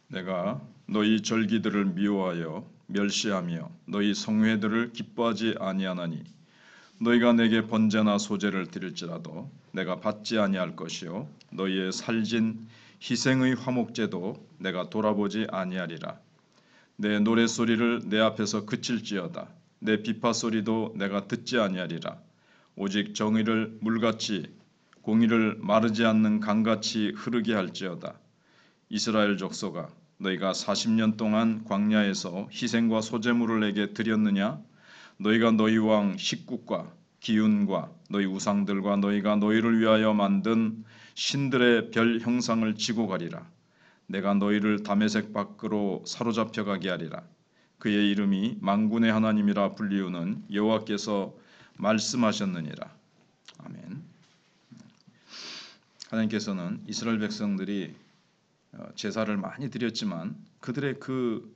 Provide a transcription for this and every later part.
내가 너희 절기들을 미워하여 멸시하며 너희 성회들을 기뻐하지 아니하나니 너희가 내게 번제나 소제를 드릴지라도 내가 받지 아니할 것이요 너희의 살진 희생의 화목제도 내가 돌아보지 아니하리라. 내 노랫소리를 내 앞에서 그칠지어다. 내 비파 소리도 내가 듣지 아니하리라. 오직 정의를 물같이 공의를 마르지 않는 강같이 흐르게 할지어다. 이스라엘 족속아, 너희가 40년 동안 광야에서 희생과 소제물을 내게 드렸느냐? 너희가 너희 왕 식국과 기운과 너희 우상들과 너희가 너희를 위하여 만든 신들의 별 형상을 지고 가리라. 내가 너희를 다메섹 밖으로 사로잡혀 가게 하리라. 그의 이름이 만군의 하나님이라 불리우는 여호와께서 말씀하셨느니라. 아멘. 하나님께서는 이스라엘 백성들이 제사를 많이 드렸지만 그들의 그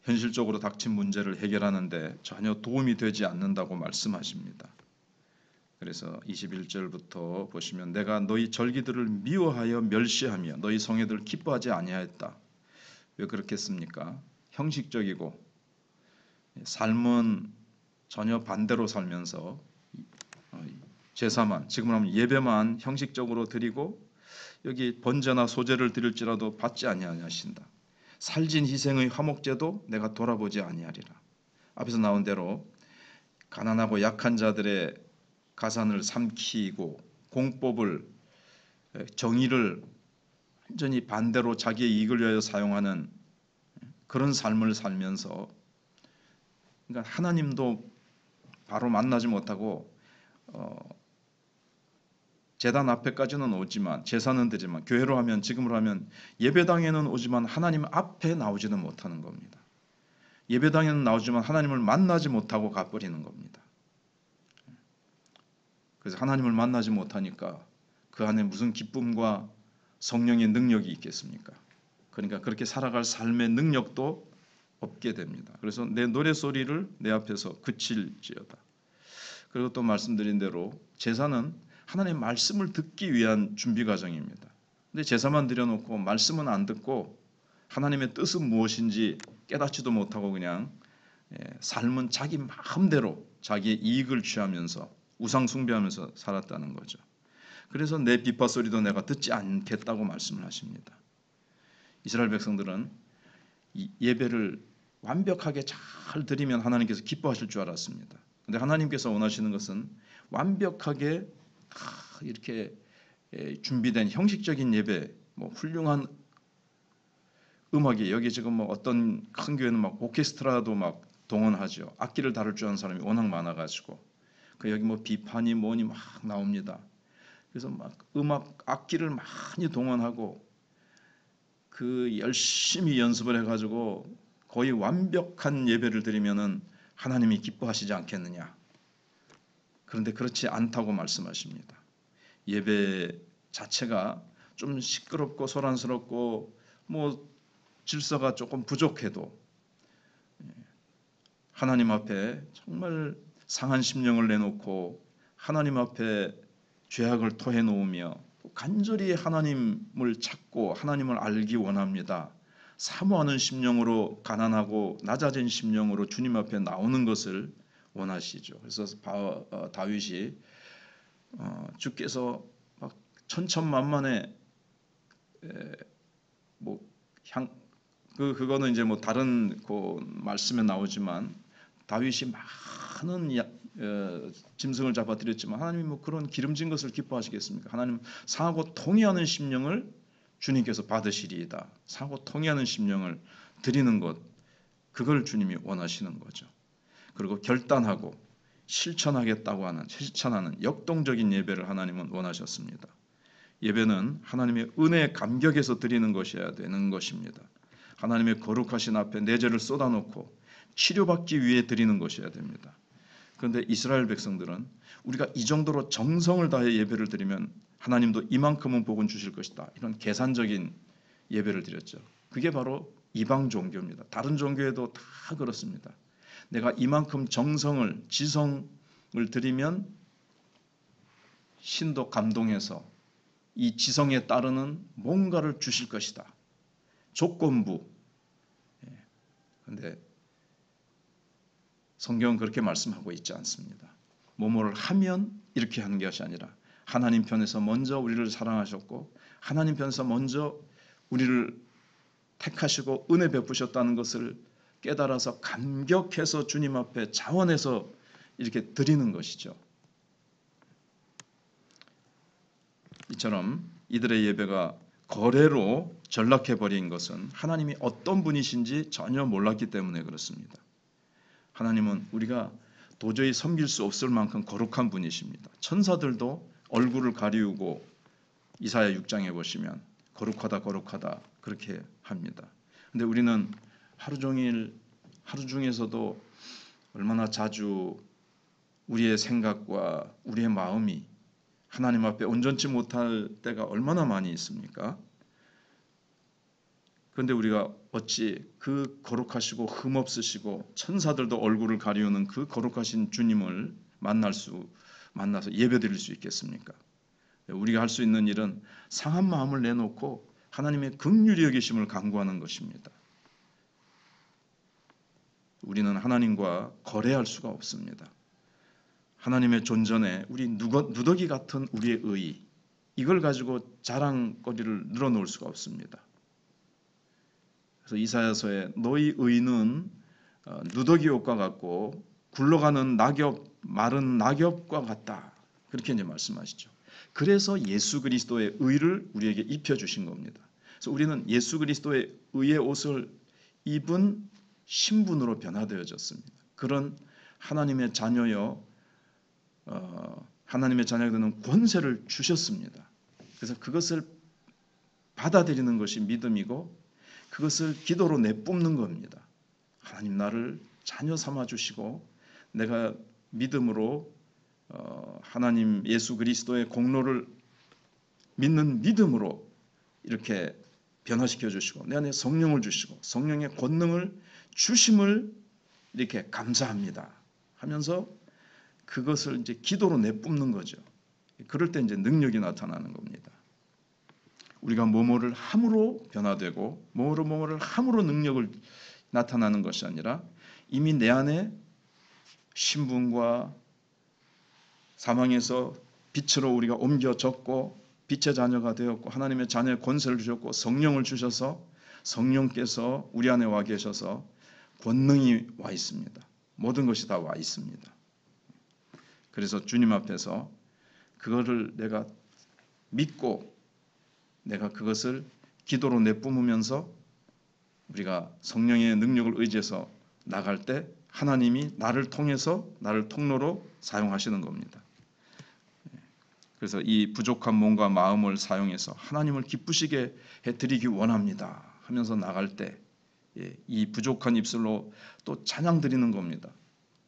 현실적으로 닥친 문제를 해결하는데 전혀 도움이 되지 않는다고 말씀하십니다. 그래서 21절부터 보시면 내가 너희 절기들을 미워하여 멸시하며 너희 성회들을 기뻐하지 아니하였다. 왜 그렇겠습니까? 형식적이고 삶은 전혀 반대로 살면서 제사만, 지금 하면 예배만 형식적으로 드리고 여기 번제나 소제를 드릴지라도 받지 아니하신다. 살진 희생의 화목제도 내가 돌아보지 아니하리라. 앞에서 나온 대로 가난하고 약한 자들의 가산을 삼키고 공법을 정의를 완전히 반대로 자기의 이익을 위하여 사용하는 그런 삶을 살면서 그러니까 하나님도 바로 만나지 못하고 제단 앞에까지는 오지만 제사는 드리지만 교회로 하면 지금으로 하면 예배당에는 오지만 하나님 앞에 나오지는 못하는 겁니다. 예배당에는 나오지만 하나님을 만나지 못하고 가버리는 겁니다. 그래서 하나님을 만나지 못하니까 그 안에 무슨 기쁨과 성령의 능력이 있겠습니까? 그러니까 그렇게 살아갈 삶의 능력도 없게 됩니다. 그래서 내 노래소리를 내 앞에서 그칠지어다. 그리고 또 말씀드린 대로 제사는 하나님의 말씀을 듣기 위한 준비 과정입니다. 근데 제사만 드려놓고 말씀은 안 듣고 하나님의 뜻은 무엇인지 깨닫지도 못하고 그냥 삶은 자기 마음대로 자기의 이익을 취하면서 우상 숭배하면서 살았다는 거죠. 그래서 내 비파 소리도 내가 듣지 않겠다고 말씀을 하십니다. 이스라엘 백성들은 예배를 완벽하게 잘 드리면 하나님께서 기뻐하실 줄 알았습니다. 근데 하나님께서 원하시는 것은 완벽하게 이렇게 준비된 형식적인 예배, 뭐 훌륭한 음악이 여기 지금 뭐 어떤 큰 교회는 막 오케스트라도 막 동원하죠. 악기를 다룰 줄 아는 사람이 워낙 많아가지고 그 여기 뭐 비판이 뭐니 막 나옵니다. 그래서 막 음악 악기를 많이 동원하고 그 열심히 연습을 해가지고 거의 완벽한 예배를 드리면은 하나님이 기뻐하시지 않겠느냐. 그런데 그렇지 않다고 말씀하십니다. 예배 자체가 좀 시끄럽고 소란스럽고 뭐 질서가 조금 부족해도 하나님 앞에 정말 상한 심령을 내놓고 하나님 앞에 죄악을 토해 놓으며 간절히 하나님을 찾고 하나님을 알기 원합니다. 사모하는 심령으로 가난하고 낮아진 심령으로 주님 앞에 나오는 것을 원하시죠. 그래서 다윗이 주께서 막 천천만만에 뭐 그거는 이제 뭐 다른 그 말씀에 나오지만 다윗이 많은 짐승을 잡아드렸지만 하나님이 뭐 그런 기름진 것을 기뻐하시겠습니까? 하나님 상하고 통회하는 심령을 주님께서 받으시리이다. 상하고 통회하는 심령을 드리는 것, 그걸 주님이 원하시는 거죠. 그리고 결단하고 실천하는 역동적인 예배를 하나님은 원하셨습니다. 예배는 하나님의 은혜의 감격에서 드리는 것이어야 되는 것입니다. 하나님의 거룩하신 앞에 내 죄를 쏟아놓고 치료받기 위해 드리는 것이어야 됩니다. 그런데 이스라엘 백성들은 우리가 이 정도로 정성을 다해 예배를 드리면 하나님도 이만큼은 복은 주실 것이다. 이런 계산적인 예배를 드렸죠. 그게 바로 이방 종교입니다. 다른 종교에도 다 그렇습니다. 내가 이만큼 정성을 지성을 드리면 신도 감동해서 이 지성에 따르는 뭔가를 주실 것이다. 조건부. 그런데 성경은 그렇게 말씀하고 있지 않습니다. 뭐뭐를 하면 이렇게 하는 것이 아니라 하나님 편에서 먼저 우리를 사랑하셨고 하나님 편에서 먼저 우리를 택하시고 은혜 베푸셨다는 것을 깨달아서 감격해서 주님 앞에 자원해서 이렇게 드리는 것이죠. 이처럼 이들의 예배가 거래로 전락해버린 것은 하나님이 어떤 분이신지 전혀 몰랐기 때문에 그렇습니다. 하나님은 우리가 도저히 섬길 수 없을 만큼 거룩한 분이십니다. 천사들도 얼굴을 가리우고 이사야 6장에 보시면 거룩하다 거룩하다 그렇게 합니다. 근데 우리는 하루 종일 하루 중에서도 얼마나 자주 우리의 생각과 우리의 마음이 하나님 앞에 온전치 못할 때가 얼마나 많이 있습니까? 그런데 우리가 어찌 그 거룩하시고 흠없으시고 천사들도 얼굴을 가리우는 그 거룩하신 주님을 만나서 예배드릴 수 있겠습니까? 우리가 할 수 있는 일은 상한 마음을 내놓고 하나님의 긍휼히 여기심을 간구하는 것입니다. 우리는 하나님과 거래할 수가 없습니다. 하나님의 존전에 우리 누더기 같은 우리의 의, 이걸 가지고 자랑거리를 늘어놓을 수가 없습니다. 그래서 이사야서에 너희 의는 누더기 옷과 같고 굴러가는 마른 낙엽과 같다. 그렇게 이제 말씀하시죠. 그래서 예수 그리스도의 의를 우리에게 입혀주신 겁니다. 그래서 우리는 예수 그리스도의 의의 옷을 입은 신분으로 변화되어졌습니다. 그런 하나님의 자녀여 하나님의 자녀가 되는 권세를 주셨습니다. 그래서 그것을 받아들이는 것이 믿음이고 그것을 기도로 내뿜는 겁니다. 하나님 나를 자녀 삼아 주시고 내가 믿음으로 하나님 예수 그리스도의 공로를 믿는 믿음으로 이렇게 변화시켜 주시고 내 안에 성령을 주시고 성령의 권능을 주심을 이렇게 감사합니다 하면서 그것을 이제 기도로 내뿜는 거죠. 그럴 때 이제 능력이 나타나는 겁니다. 우리가 뭐뭐를 함으로 변화되고 뭐뭐를 함으로 능력을 나타나는 것이 아니라 이미 내 안에 신분과 사망에서 빛으로 우리가 옮겨졌고 빛의 자녀가 되었고 하나님의 자녀의 권세를 주셨고 성령을 주셔서 성령께서 우리 안에 와 계셔서 권능이 와 있습니다. 모든 것이 다 와 있습니다. 그래서 주님 앞에서 그거를 내가 믿고 내가 그것을 기도로 내뿜으면서 우리가 성령의 능력을 의지해서 나갈 때 하나님이 나를 통해서 나를 통로로 사용하시는 겁니다. 그래서 이 부족한 몸과 마음을 사용해서 하나님을 기쁘시게 해드리기 원합니다 하면서 나갈 때 이 부족한 입술로 또 찬양 드리는 겁니다.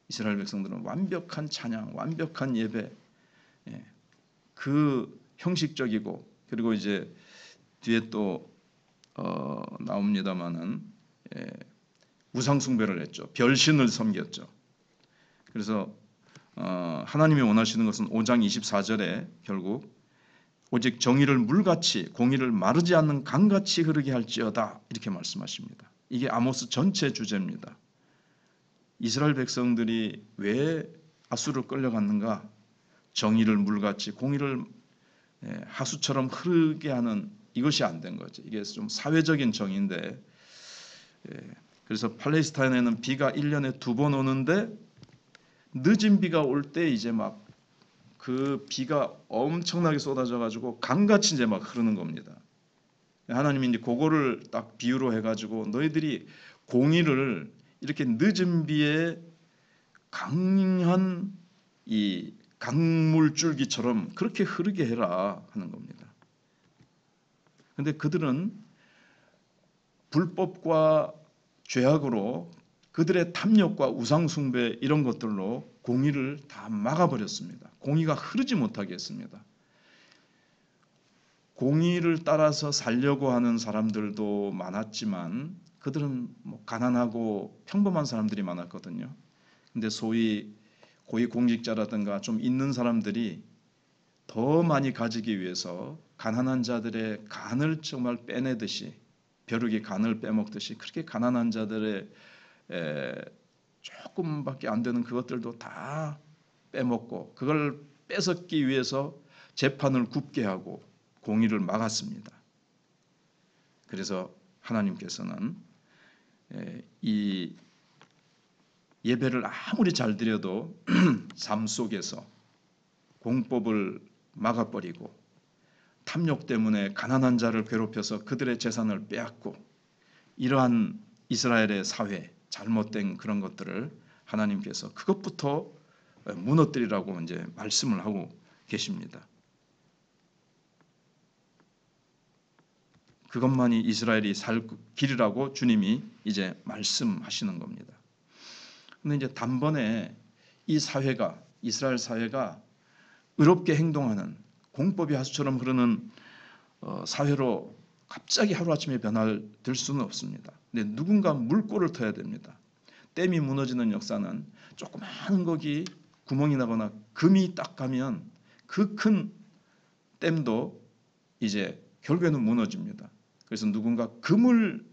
이스라엘 백성들은 완벽한 찬양, 완벽한 예배, 그 형식적이고 그리고 이제 뒤에 또 나옵니다마는 우상 숭배를 했죠. 별신을 섬겼죠. 그래서 하나님이 원하시는 것은 5장 24절에 결국 오직 정의를 물같이 공의를 마르지 않는 강같이 흐르게 할지어다 이렇게 말씀하십니다. 이게 아모스 전체 주제입니다. 이스라엘 백성들이 왜 아수르로 끌려갔는가? 정의를 물같이 공의를 하수처럼 흐르게 하는 이것이 안 된 거죠. 이게 좀 사회적인 정의인데 그래서 팔레스타인에는 비가 1년에 2번 오는데 늦은 비가 올 때 이제 막 그 비가 엄청나게 쏟아져 가지고 강같이 이제 막 흐르는 겁니다. 하나님이 이제 그거를 딱 비유로 해가지고 너희들이 공의를 이렇게 늦은 비에 강한 이 강물줄기처럼 그렇게 흐르게 해라 하는 겁니다. 그런데 그들은 불법과 죄악으로 그들의 탐욕과 우상숭배 이런 것들로 공의를 다 막아버렸습니다. 공의가 흐르지 못하게 했습니다. 공의를 따라서 살려고 하는 사람들도 많았지만 그들은 뭐 가난하고 평범한 사람들이 많았거든요. 근데 소위 고위공직자라든가 좀 있는 사람들이 더 많이 가지기 위해서 가난한 자들의 간을 정말 빼내듯이 벼룩이 간을 빼먹듯이 그렇게 가난한 자들의 조금밖에 안 되는 그것들도 다 빼먹고 그걸 뺏었기 위해서 재판을 굽게 하고 공의를 막았습니다. 그래서 하나님께서는 이 예배를 아무리 잘 드려도 삶 속에서 공법을 막아버리고 탐욕 때문에 가난한 자를 괴롭혀서 그들의 재산을 빼앗고 이러한 이스라엘의 사회 잘못된 그런 것들을 하나님께서 그것부터 무너뜨리라고 이제 말씀을 하고 계십니다. 그것만이 이스라엘이 살 길이라고 주님이 이제 말씀하시는 겁니다. 근데 이제 단번에 이 사회가 이스라엘 사회가 의롭게 행동하는 공법이 하수처럼 흐르는 사회로 갑자기 하루아침에 변화될 수는 없습니다. 근데 누군가 물꼬를 터야 됩니다. 댐이 무너지는 역사는 조그마한 거기 구멍이 나거나 금이 딱 가면 그 큰 댐도 이제 결국에는 무너집니다. 그래서 누군가 금을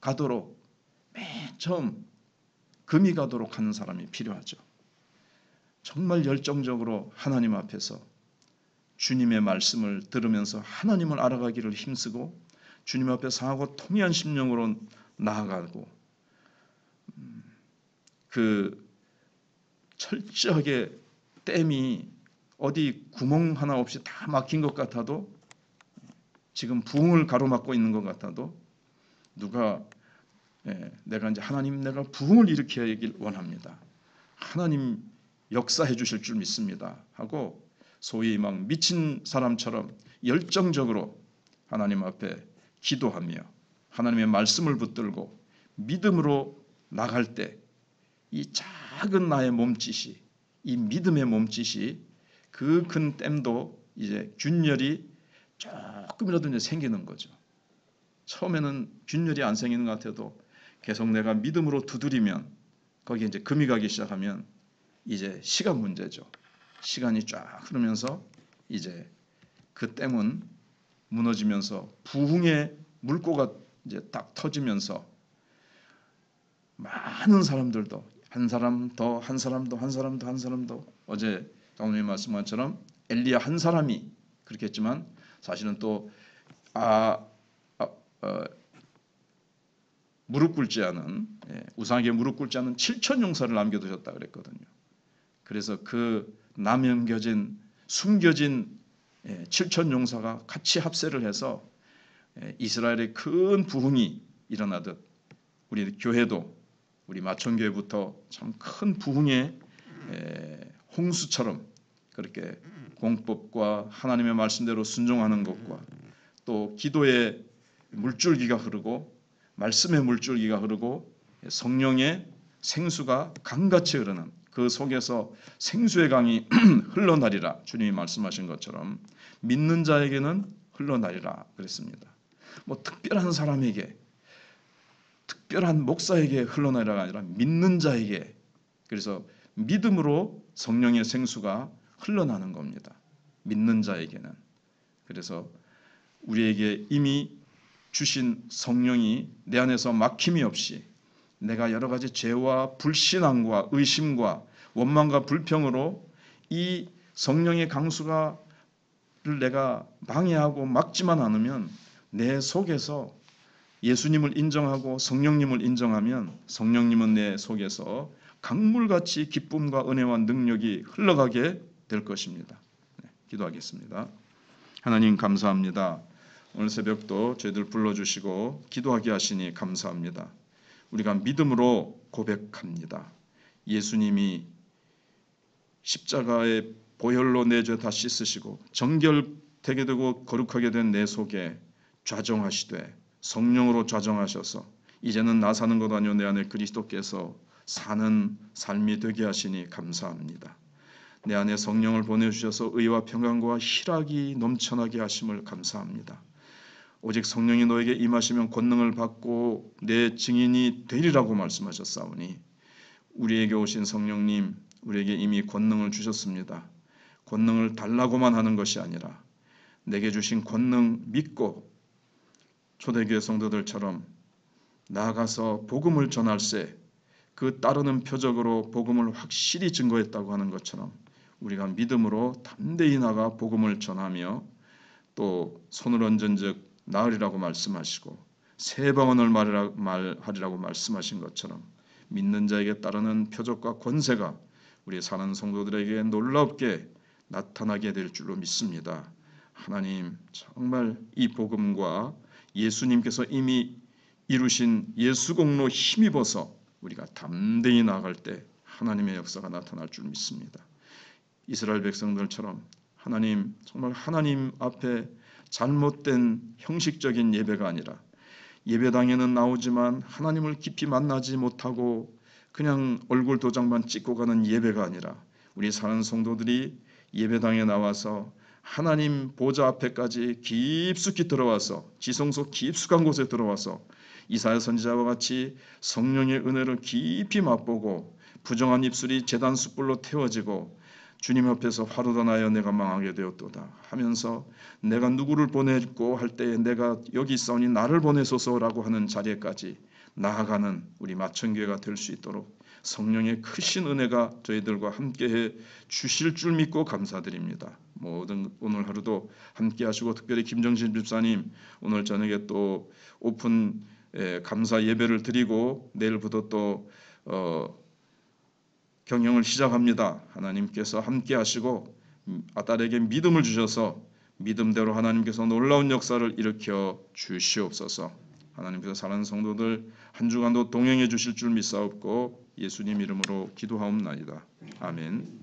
가도록 맨 처음 금이 가도록 하는 사람이 필요하죠. 정말 열정적으로 하나님 앞에서 주님의 말씀을 들으면서 하나님을 알아가기를 힘쓰고 주님 앞에 상하고 통회한 심령으로 나아가고 그 철저하게 댐이 어디 구멍 하나 없이 다 막힌 것 같아도 지금 부흥을 가로막고 있는 것 같아도 누가 내가 이제 하나님 내가 부흥을 일으키길 원합니다. 하나님 역사해 주실 줄 믿습니다. 하고 소위 막 미친 사람처럼 열정적으로 하나님 앞에 기도하며 하나님의 말씀을 붙들고 믿음으로 나갈 때 이 작은 나의 몸짓이 이 믿음의 몸짓이 그 큰 댐도 이제 균열이 조금이라도 이제 생기는 거죠. 처음에는 균열이 안 생기는 것 같아도 계속 내가 믿음으로 두드리면 거기에 이제 금이 가기 시작하면 이제 시간 문제죠. 시간이 쫙 흐르면서 이제 그 댐은 무너지면서 부흥의 물꼬가 이제 딱 터지면서 많은 사람들도 한 사람 더 한 사람 더 한 사람 더 한 사람 더 어제 장로님 말씀한 것처럼 엘리야 한 사람이 그렇게 했지만 사실은 또 무릎 꿇지 않은 우상에게 무릎 꿇지 않은 7천 용사를 남겨두셨다 그랬거든요. 그래서 그 남겨진 숨겨진 7천 용사가 같이 합세를 해서 이스라엘의 큰 부흥이 일어나듯 우리 교회도 우리 마천교회부터 참 큰 부흥의 홍수처럼 그렇게 공법과 하나님의 말씀대로 순종하는 것과 또 기도의 물줄기가 흐르고 말씀의 물줄기가 흐르고 성령의 생수가 강같이 흐르는 그 속에서 생수의 강이 흘러나리라 주님이 말씀하신 것처럼 믿는 자에게는 흘러나리라 그랬습니다. 뭐 특별한 사람에게 특별한 목사에게 흘러나리라가 아니라 믿는 자에게 그래서 믿음으로 성령의 생수가 흘러나는 겁니다. 믿는 자에게는 그래서 우리에게 이미 주신 성령이 내 안에서 막힘이 없이 내가 여러 가지 죄와 불신앙과 의심과 원망과 불평으로 이 성령의 강수를 내가 방해하고 막지만 않으면 내 속에서 예수님을 인정하고 성령님을 인정하면 성령님은 내 속에서 강물같이 기쁨과 은혜와 능력이 흘러가게 될 것입니다. 기도하겠습니다. 하나님 감사합니다. 오늘 새벽도 저희들 불러주시고 기도하게 하시니 감사합니다. 우리가 믿음으로 고백합니다. 예수님이 십자가의 보혈로 내 죄 다 씻으시고 정결되게 되고 거룩하게 된 내 속에 좌정하시되 성령으로 좌정하셔서 이제는 나 사는 것 아니요 내 안에 그리스도께서 사는 삶이 되게 하시니 감사합니다. 내 안에 성령을 보내주셔서 의와 평강과 희락이 넘쳐나게 하심을 감사합니다. 오직 성령이 너에게 임하시면 권능을 받고 내 증인이 되리라고 말씀하셨사오니 우리에게 오신 성령님 우리에게 이미 권능을 주셨습니다. 권능을 달라고만 하는 것이 아니라 내게 주신 권능 믿고 초대교회 성도들처럼 나아가서 복음을 전할세 그 따르는 표적으로 복음을 확실히 증거했다고 하는 것처럼 우리가 믿음으로 담대히 나가 복음을 전하며 또 손을 얹은즉 나으리라고 말씀하시고 새 방언을 말하리라고 말씀하신 것처럼 믿는 자에게 따르는 표적과 권세가 우리 사는 성도들에게 놀랍게 나타나게 될 줄로 믿습니다. 하나님 정말 이 복음과 예수님께서 이미 이루신 예수 공로 힘입어서 우리가 담대히 나아갈 때 하나님의 역사가 나타날 줄 믿습니다. 이스라엘 백성들처럼 하나님 정말 하나님 앞에 잘못된 형식적인 예배가 아니라 예배당에는 나오지만 하나님을 깊이 만나지 못하고 그냥 얼굴 도장만 찍고 가는 예배가 아니라 우리 사는 성도들이 예배당에 나와서 하나님 보좌 앞에까지 깊숙이 들어와서 지성소 깊숙한 곳에 들어와서 이사야 선지자와 같이 성령의 은혜를 깊이 맛보고 부정한 입술이 제단 숯불로 태워지고 주님 앞에서 화로다 나여 내가 망하게 되었도다 하면서 내가 누구를 보내고 할 때에 내가 여기 있사오니 나를 보내소서라고 하는 자리에까지 나아가는 우리 마천교회가 될 수 있도록 성령의 크신 은혜가 저희들과 함께해 주실 줄 믿고 감사드립니다. 모든 오늘 하루도 함께 하시고 특별히 김정신 집사님 오늘 저녁에 또 오픈 감사 예배를 드리고 내일부터 또 경영을 시작합니다. 하나님께서 함께 하시고 아달에게 믿음을 주셔서 믿음대로 하나님께서 놀라운 역사를 일으켜 주시옵소서. 하나님께서 사랑하는 성도들 한 주간도 동행해 주실 줄 믿사옵고 예수님 이름으로 기도하옵나이다. 아멘.